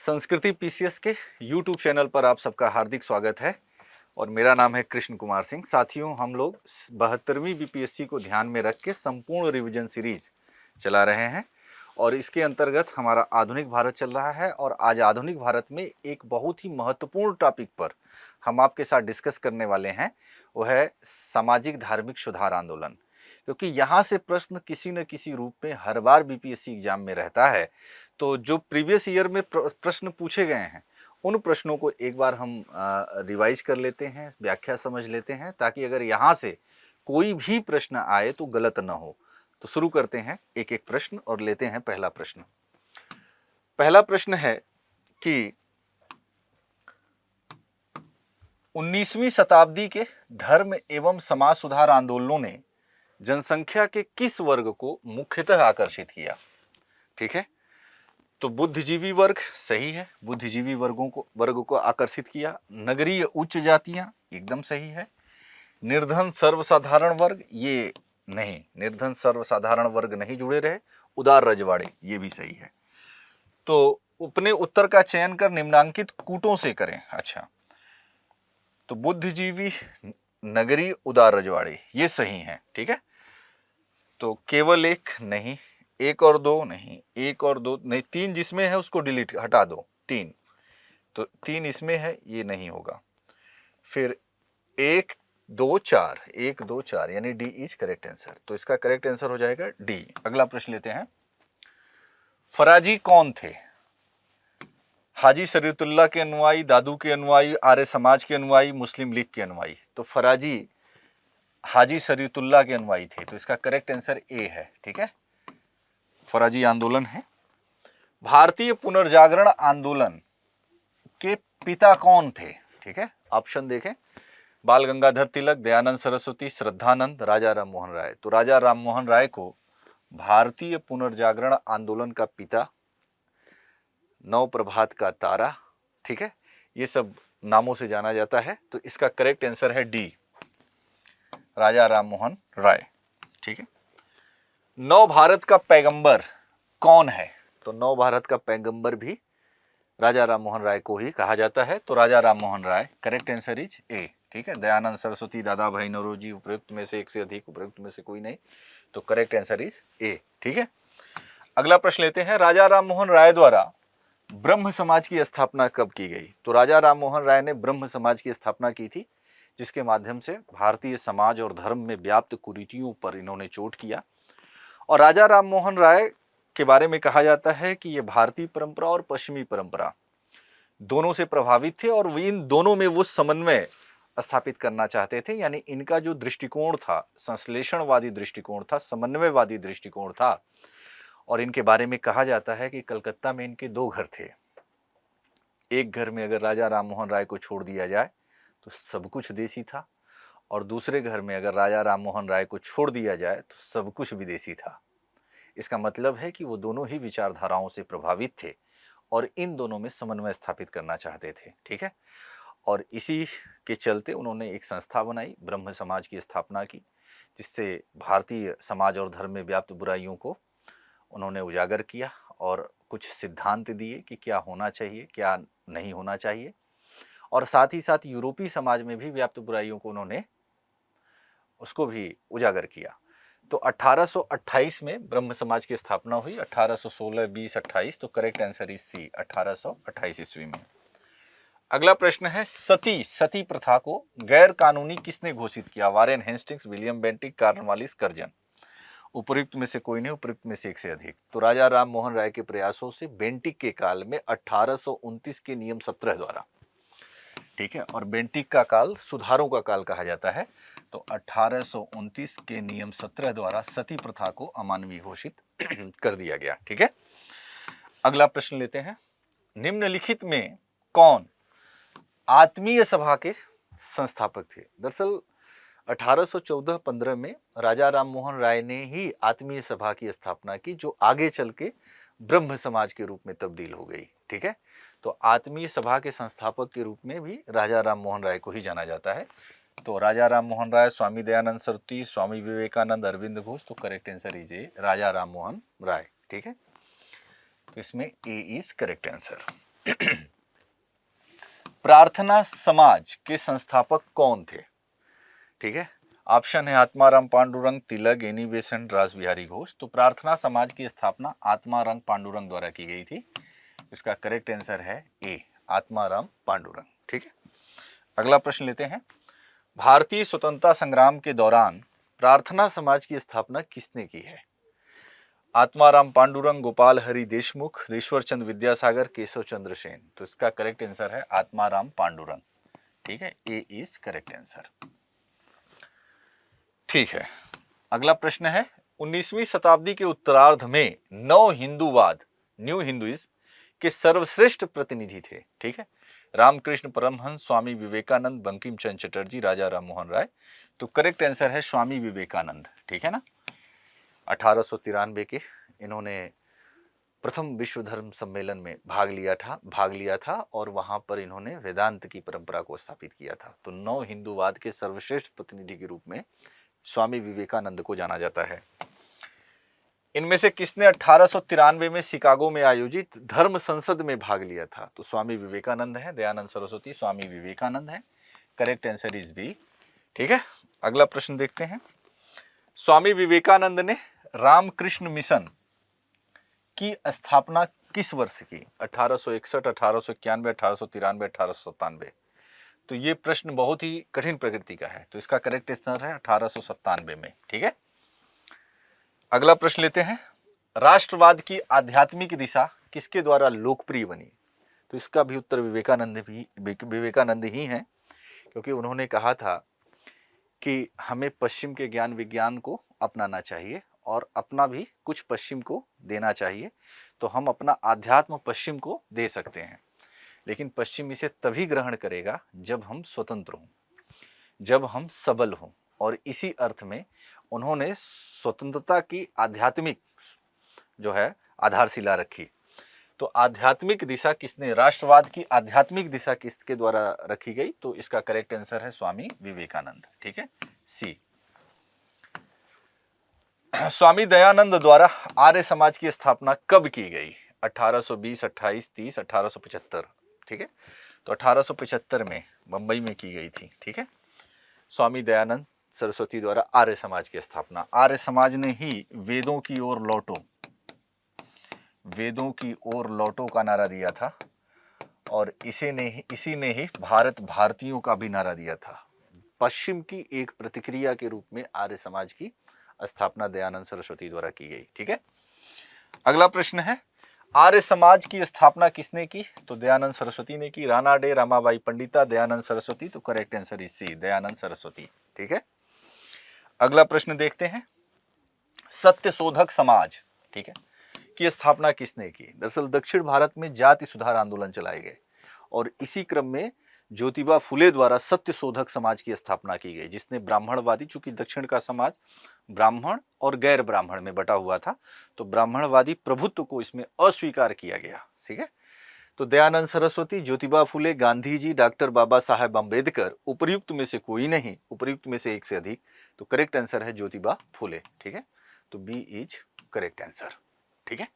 संस्कृति पीसीएस के YouTube channel पर आप सबका हार्दिक स्वागत है और मेरा नाम है कृष्ण कुमार सिंह। साथियों, हम लोग 72वीं बीपीएससी को ध्यान में रख के संपूर्ण रिवीजन सीरीज चला रहे हैं और इसके अंतर्गत हमारा आधुनिक भारत चल रहा है। और आज आधुनिक भारत में एक बहुत ही महत्वपूर्ण टॉपिक पर हम आपके साथ डिस्कस करने वाले हैं, वो है सामाजिक धार्मिक सुधार आंदोलन। क्योंकि यहाँ से प्रश्न किसी न किसी रूप में हर बार बीपीएससी एग्जाम में रहता है। तो जो प्रीवियस ईयर में प्रश्न पूछे गए हैं उन प्रश्नों को एक बार हम रिवाइज कर लेते हैं, व्याख्या समझ लेते हैं, ताकि अगर यहाँ से कोई भी प्रश्न आए तो गलत न हो। तो शुरू करते हैं एक एक प्रश्न और लेते हैं पहला प्रश्न। पहला प्रश्न है कि 19वीं शताब्दी के धर्म एवं समाज सुधार आंदोलनों ने जनसंख्या के किस वर्ग को मुख्यतः आकर्षित किया? ठीक है, तो बुद्धिजीवी वर्ग सही है, बुद्धिजीवी वर्ग को आकर्षित किया। नगरीय उच्च जातियां एकदम सही है। निर्धन सर्वसाधारण वर्ग ये नहीं, निर्धन सर्वसाधारण वर्ग नहीं जुड़े रहे। उदार रजवाड़े ये भी सही है। तो अपने उत्तर का चयन कर निम्नांकित कूटों से करें। अच्छा, तो बुद्धिजीवी, नगरीय, उदार रजवाड़े ये सही हैं। ठीक है, तो केवल एक नहीं, एक और दो नहीं, एक और दो नहीं, तीन जिसमें है उसको डिलीट हटा दो। तीन, तो तीन इसमें है, ये नहीं होगा। फिर एक दो चार, एक दो चार यानी डी इज करेक्ट आंसर। तो इसका करेक्ट आंसर हो जाएगा डी। अगला प्रश्न लेते हैं। फराजी कौन थे? हाजी शरीयतुल्लाह के अनुयायी, दादू के अनुयायी, आर्य समाज के अनुयायी, मुस्लिम लीग के अनुयायी? तो फराजी हाजी शरीयतुल्लाह के अनुयायी थे। तो इसका करेक्ट आंसर ए है। ठीक है, फराजी आंदोलन है। भारतीय पुनर्जागरण आंदोलन के पिता कौन थे? ठीक है, ऑप्शन देखें। बाल गंगाधर तिलक, दयानंद सरस्वती, श्रद्धानंद, राजा राममोहन राय। तो राजा राममोहन राय को भारतीय पुनर्जागरण आंदोलन का पिता, नव प्रभात का तारा, ठीक है, ये सब नामों से जाना जाता है। तो इसका करेक्ट आंसर है डी, राजा राममोहन राय। ठीक है, नव भारत का पैगंबर कौन है? तो नव भारत का पैगंबर भी राजा राममोहन राय को ही कहा जाता है। तो Raja Rammohan Roy, correct answer is a. ठीक है, दयानंद सरस्वती, दादा भाई नौरोजी, उपयुक्त में से एक से अधिक, उपयुक्त में से कोई नहीं। तो करेक्ट आंसर इज ए। ठीक है, अगला प्रश्न लेते हैं। राजा राममोहन राय द्वारा ब्रह्म समाज की स्थापना कब की गई? तो राजा राममोहन राय ने ब्रह्म समाज की स्थापना की थी, जिसके माध्यम से भारतीय समाज और धर्म में व्याप्त कुरीतियों पर इन्होंने चोट किया। और राजा राममोहन राय के बारे में कहा जाता है कि ये भारतीय परंपरा और पश्चिमी परंपरा दोनों से प्रभावित थे और इन दोनों में वो समन्वय स्थापित करना चाहते थे। यानी इनका जो दृष्टिकोण था, संश्लेषणवादी दृष्टिकोण था, समन्वयवादी दृष्टिकोण था। और इनके बारे में कहा जाता है कि कलकत्ता में इनके दो घर थे। एक घर में अगर राजा राममोहन राय को छोड़ दिया जाए तो सब कुछ देसी था, और दूसरे घर में अगर राजा राममोहन राय को छोड़ दिया जाए तो सब कुछ विदेशी था। इसका मतलब है कि वो दोनों ही विचारधाराओं से प्रभावित थे और इन दोनों में समन्वय स्थापित करना चाहते थे। ठीक है, और इसी के चलते उन्होंने एक संस्था बनाई, ब्रह्म समाज की स्थापना की, जिससे भारतीय समाज और धर्म में व्याप्त बुराइयों को उन्होंने उजागर किया और कुछ सिद्धांत दिए कि क्या होना चाहिए, क्या नहीं होना चाहिए। और साथ ही साथ यूरोपीय समाज में भी व्याप्त बुराइयों को उन्होंने उसको भी उजागर किया। तो 1828 में ब्रह्म समाज की स्थापना हुई। 1816, 20, 28। तो करेक्ट आंसर इज सी, 1828 ईस्वी में। अगला प्रश्न है, सती प्रथा को गैर कानूनी किसने घोषित किया? Warren Hastings, William Bentinck, Cornwallis, Curzon. उपयुक्त में से कोई नहीं, उपयुक्त में से एक से अधिक। तो राजा राममोहन राय के प्रयासों से बेंटिक के काल में 1829 के नियम 17 द्वारा, ठीक है, और बेंटिक का काल सुधारों का काल कहा जाता है। तो 1829 के नियम 17 द्वारा सती प्रथा को अमानवीय घोषित कर दिया गया। ठीक है, अगला प्रश्न लेते हैं। निम्नलिखित में कौन आत्मीय सभा के संस्थापक थे? दरअसल 1814-15 में राजा राममोहन राय ने ही आत्मीय सभा की स्थापना की, जो आगे चल के ब्रह्म समाज के रूप में तब्दील हो गई। ठीक है, तो आत्मीय सभा के संस्थापक के रूप में भी राजा राममोहन राय को ही जाना जाता है। तो राजा राममोहन राय, स्वामी दयानंद सरस्वती, स्वामी विवेकानंद, अरविंद घोष। तो correct answer is a, Raja Rammohan Roy. ठीक है, तो इसमें ए इज करेक्ट आंसर। प्रार्थना समाज के संस्थापक कौन थे? ठीक है, ऑप्शन है आत्माराम पांडुरंग, तिलक, एनी बेसेंट, रासबिहारी घोष। तो प्रार्थना समाज की स्थापना आत्माराम पांडुरंग द्वारा की गई थी। इसका करेक्ट आंसर है ए, आत्माराम पांडुरंग। ठीक है, अगला प्रश्न लेते हैं। भारतीय स्वतंत्रता संग्राम के दौरान प्रार्थना समाज की स्थापना किसने की है? आत्माराम पांडुरंग, गोपाल हरि देशमुख, ईश्वर चंद्र विद्यासागर, केशव चंद्र सेन। तो इसका करेक्ट आंसर है आत्माराम पांडुरंग। ठीक है, ए इज करेक्ट आंसर। ठीक है, अगला प्रश्न है 19वीं शताब्दी के उत्तरार्ध में नव हिंदूवाद, न्यू हिंदुइज्म के सर्वश्रेष्ठ प्रतिनिधि थे। ठीक है, रामकृष्ण परमहंस, स्वामी विवेकानंद, बंकिम चंद्र चटर्जी, राजा राममोहन राय। तो करेक्ट आंसर है स्वामी विवेकानंद। ठीक है ना, 1893 के इन्होंने प्रथम विश्व धर्म सम्मेलन में भाग लिया था और वहां पर इन्होंने वेदांत की परंपरा को स्थापित किया था। तो नव हिंदूवाद के सर्वश्रेष्ठ प्रतिनिधि के रूप में स्वामी विवेकानंद को जाना जाता है। इनमें से किसने 1893 में शिकागो में आयोजित धर्म संसद में भाग लिया था? तो स्वामी विवेकानंद है, दयानंद सरस्वती स्वामी विवेकानंद है। Correct answer is B. ठीक है, अगला प्रश्न देखते हैं। स्वामी विवेकानंद ने रामकृष्ण मिशन की स्थापना किस वर्ष की? 1861, 1891, 1893, 1897। तो ये प्रश्न बहुत ही कठिन प्रकृति का है, तो इसका करेक्ट आंसर है 1897 में। ठीक है, अगला प्रश्न लेते हैं। राष्ट्रवाद की आध्यात्मिक दिशा किसके द्वारा लोकप्रिय बनी? तो इसका भी उत्तर विवेकानंद ही है, क्योंकि उन्होंने कहा था कि हमें पश्चिम के ज्ञान विज्ञान को अपनाना चाहिए और अपना भी कुछ पश्चिम को देना चाहिए। तो हम अपना आध्यात्म पश्चिम को दे सकते हैं, लेकिन पश्चिम इसे तभी ग्रहण करेगा जब हम स्वतंत्र हों, जब हम सबल हों। और इसी अर्थ में उन्होंने स्वतंत्रता की आध्यात्मिक जो है आधारशिला रखी। तो आध्यात्मिक दिशा किसने, राष्ट्रवाद की आध्यात्मिक दिशा किसके द्वारा रखी गई? तो इसका करेक्ट आंसर है स्वामी विवेकानंद। ठीक है, सी। स्वामी दयानंद द्वारा आर्य समाज की स्थापना कब की गई? 1820, 28, 30, 1875। ठीक है, तो 1875 में बंबई में की गई थी। ठीक है, स्वामी दयानंद सरस्वती द्वारा आर्य समाज की स्थापना। आर्य समाज ने ही वेदों की ओर लौटो, वेदों की ओर लौटो का नारा दिया था और इसी ने ही भारत भारतीयों का भी नारा दिया था। पश्चिम की एक प्रतिक्रिया के रूप में आर्य समाज की स्थापना दयानंद सरस्वती द्वारा की गई। ठीक है, अगला प्रश्न है आर्य समाज की स्थापना किसने की? तो दयानंद सरस्वती ने की। राणा डे, रमाबाई पंडिता, दयानंद सरस्वती। तो correct answer is C, Dayanand Saraswati. ठीक है, अगला प्रश्न देखते हैं। सत्यशोधक समाज, ठीक है, की स्थापना किसने की? दरअसल दक्षिण भारत में जाति सुधार आंदोलन चलाए गए और इसी क्रम में ज्योतिबा फुले द्वारा सत्यशोधक समाज की स्थापना की गई, जिसने ब्राह्मणवादी, चूंकि दक्षिण का समाज ब्राह्मण और गैर ब्राह्मण में बटा हुआ था, तो ब्राह्मणवादी प्रभुत्व को इसमें अस्वीकार किया गया। ठीक है, तो दयानंद सरस्वती, ज्योतिबा फुले, गांधी जी, डॉक्टर बाबा साहेब अम्बेडकर, उपर्युक्त में से कोई नहीं, उपर्युक्त में से एक से अधिक। तो करेक्ट आंसर है ज्योतिबा फुले। ठीक है, तो बी इज करेक्ट आंसर। ठीक है,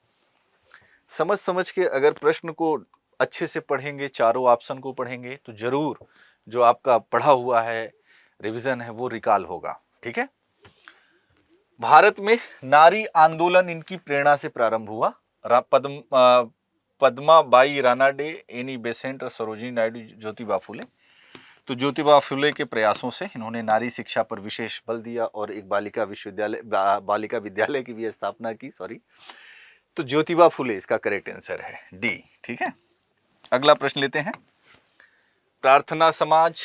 समझ के अगर प्रश्न को अच्छे से पढ़ेंगे, चारों ऑप्शन को पढ़ेंगे, तो जरूर जो आपका पढ़ा हुआ है, रिवीजन है, वो रिकॉल होगा। ठीक है, भारत में नारी आंदोलन इनकी प्रेरणा से प्रारंभ हुआ। Padma by Ranade, Annie Besant और सरोजिनी नायडू, ज्योतिबा फुले। तो ज्योतिबा फुले के प्रयासों से इन्होंने नारी शिक्षा पर विशेष बल दिया और एक बालिका विद्यालय की भी स्थापना की। तो ज्योतिबा फुले इसका करेक्ट आंसर है डी। ठीक है, अगला प्रश्न लेते हैं। प्रार्थना समाज,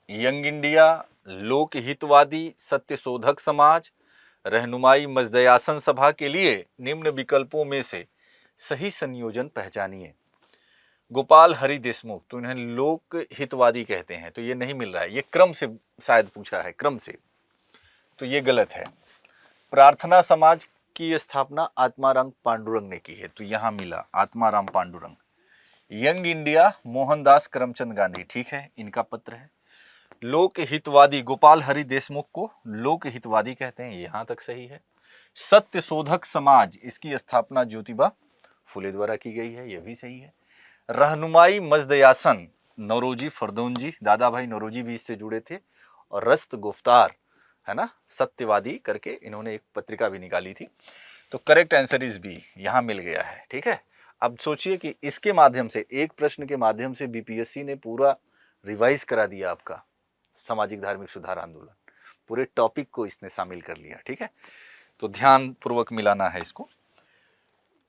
यंग इंडिया, लोक हितवादी, सत्यशोधक समाज, रहनुमाई मजदयासन सभा के लिए निम्न विकल्पों में से सही संयोजन पहचानिए। गोपाल हरि देशमुख, तो इन्हें लोक हितवादी कहते हैं, तो ये नहीं मिल रहा है, ये क्रम से शायद पूछा है, क्रम से, तो ये गलत है। प्रार्थना समाज की स्थापना आत्माराम पांडुरंग ने की है, तो यहां मिला आत्माराम पांडुरंग। यंग इंडिया, मोहनदास करमचंद गांधी, ठीक है, इनका पत्र है। लोक हितवादी, गोपाल हरि देशमुख को लोक हितवादी कहते हैं, यहां तक सही है। सत्यशोधक समाज, इसकी स्थापना ज्योतिबा फुले द्वारा की गई है, यह भी सही है। रहनुमाई मजदयासन नौरोजी फरदौनजी, दादा भाई नौरोजी भी इससे जुड़े थे, और रस्त गुफ्तार, है ना, सत्यवादी करके इन्होंने एक पत्रिका भी निकाली थी। तो करेक्ट आंसर इज बी, यहां मिल गया है। ठीक है, अब सोचिए कि इसके माध्यम से, एक प्रश्न के माध्यम से बीपीएससी ने पूरा रिवाइज करा दिया आपका सामाजिक धार्मिक सुधार आंदोलन, पूरे टॉपिक को इसने शामिल कर लिया। ठीक है, तो ध्यान पूर्वक मिलाना है इसको।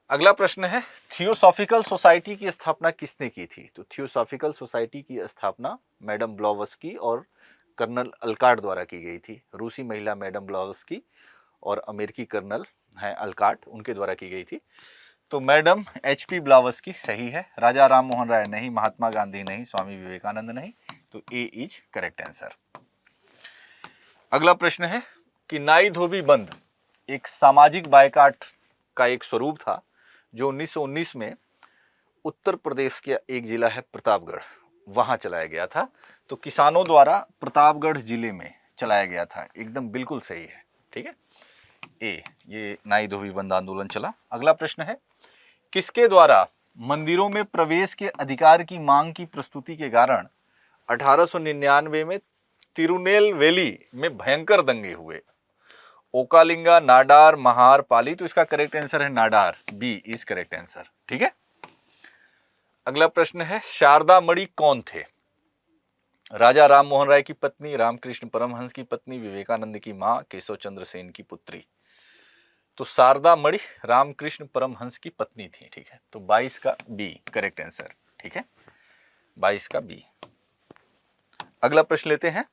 अगला प्रश्न है, थियोसॉफिकल सोसाइटी की स्थापना किसने की थी? तो थियोसॉफिकल सोसाइटी की स्थापना मैडम ब्लॉवस्की और कर्नल अलकाट द्वारा की गई थी। रूसी महिला मैडम ब्लॉवस्की और अमेरिकी कर्नल हैं अलकाट, उनके द्वारा की गई थी। तो मैडम HP ब्लॉवस्की सही है, राजा राम मोहन राय नहीं, महात्मा गांधी नहीं, स्वामी विवेकानंद नहीं, तो ए इज करेक्ट आंसर। अगला प्रश्न है कि नाई धोबी बंद एक सामाजिक बायकाट का एक स्वरूप था जो 1919 में उत्तर प्रदेश के एक जिला है प्रतापगढ़, वहां चलाया गया था। तो किसानों द्वारा प्रतापगढ़ जिले में चलाया गया था, एकदम बिल्कुल सही है। ठीक है, ए, ये नाई धोबी बंद आंदोलन चला। अगला प्रश्न है, किसके द्वारा मंदिरों में प्रवेश के अधिकार की मांग की प्रस्तुति के कारण 1899 में तिरुनेलवेली में भयंकर दंगे हुए? ओकालिंगा, नाडार, महार, पाली, तो इसका करेक्ट आंसर है Nadar, B is correct answer. ठीक है, अगला प्रश्न है, शारदा मणि कौन थे? राजा राम मोहन राय की पत्नी, रामकृष्ण परमहंस की पत्नी, विवेकानंद की मां, केशव चंद्र सेन की पुत्री। तो शारदा मणि रामकृष्ण परमहंस की पत्नी थी। ठीक है, तो 22 का बी करेक्ट आंसर। ठीक है, 22 का बी। अगला प्रश्न लेते हैं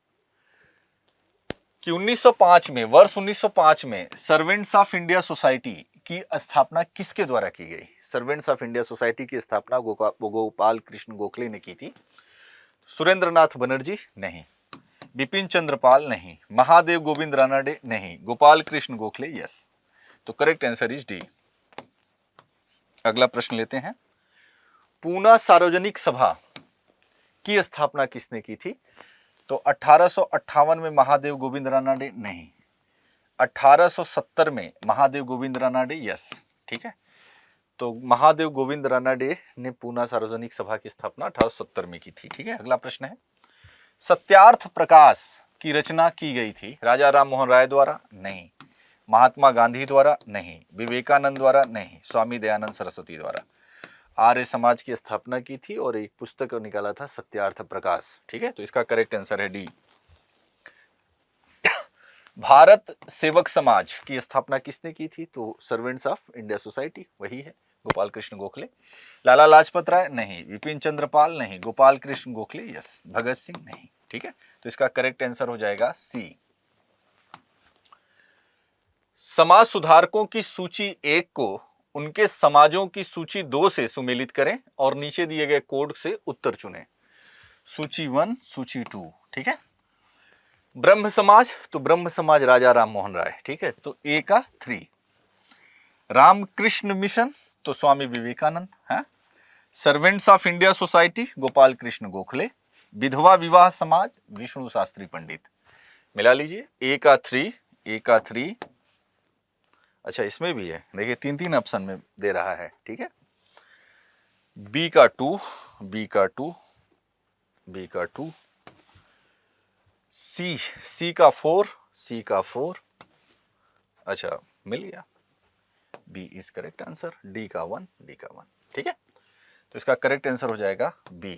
कि 1905 में, वर्ष 1905 में सर्वेंट्स ऑफ इंडिया सोसाइटी की स्थापना किसके द्वारा की गई? सर्वेंट्स ऑफ इंडिया सोसाइटी की स्थापना गोपाल कृष्ण गोखले ने की थी। सुरेंद्रनाथ बनर्जी नहीं, बिपिन चंद्र पाल नहीं, महादेव गोविंद रानाडे नहीं, गोपाल कृष्ण गोखले यस। तो करेक्ट आंसर इज डी। अगला प्रश्न लेते हैं, पूना सार्वजनिक सभा की स्थापना किसने की थी? तो 1858 में महादेव गोविंद रानाडे नहीं, 1870 में महादेव गोविंद रानाडे यस। ठीक है, तो महादेव गोविंद रानाडे ने पूना सार्वजनिक सभा की स्थापना 1870 में की थी। ठीक है, अगला प्रश्न है, सत्यार्थ प्रकाश की रचना की गई थी राजा राम मोहन राय द्वारा? नहीं, महात्मा गांधी द्वारा? नहीं, विवेकानंद द्वारा? नहीं, स्वामी दयानंद सरस्वती द्वारा। आर्य समाज की स्थापना की थी और एक पुस्तक निकाला था सत्यार्थ प्रकाश। ठीक है, तो इसका करेक्ट आंसर है डी। भारत सेवक समाज की स्थापना किसने की थी? तो सर्वेंट्स ऑफ इंडिया सोसाइटी, वही है, गोपाल कृष्ण गोखले। लाला लाजपत राय नहीं, विपिन चंद्र पाल नहीं, गोपाल कृष्ण गोखले यस, भगत सिंह नहीं। ठीक है, तो इसका करेक्ट आंसर हो जाएगा सी। समाज सुधारकों की सूची 1 को उनके समाजों की सूची 2 से सुमेलित करें और नीचे दिए गए कोड से उत्तर चुनें। सूची 1, सूची 2। ठीक है, ब्रह्म समाज, तो ब्रह्म समाज राजा राम मोहन राय। ठीक है, तो ए का 3। रामकृष्ण मिशन, तो स्वामी विवेकानंद है। Servants of India society, Gopal Krishna Gokhale. विधवा विवाह समाज, विष्णु शास्त्री पंडित। मिला लीजिए, ए का 3, ए का 3। अच्छा, इसमें भी है, देखिए 3-3 ऑप्शन में दे रहा है। ठीक है, बी का 2, बी का 2, बी का 2, सी का 4, सी का 4। अच्छा, मिल गया, B is correct answer. D का 1, डी का 1। ठीक है, तो इसका करेक्ट आंसर हो जाएगा बी।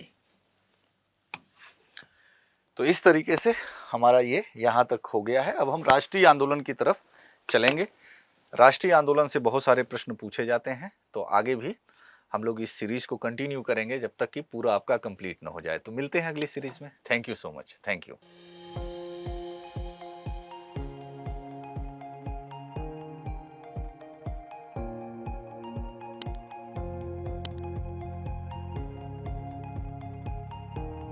तो इस तरीके से हमारा ये यहाँ तक हो गया है। अब हम राष्ट्रीय आंदोलन की तरफ चलेंगे। राष्ट्रीय आंदोलन से बहुत सारे प्रश्न पूछे जाते हैं, तो आगे भी हम लोग इस सीरीज को कंटिन्यू करेंगे जब तक कि पूरा आपका कंप्लीट ना हो जाए। तो मिलते हैं अगली सीरीज में। Thank you so much, thank you.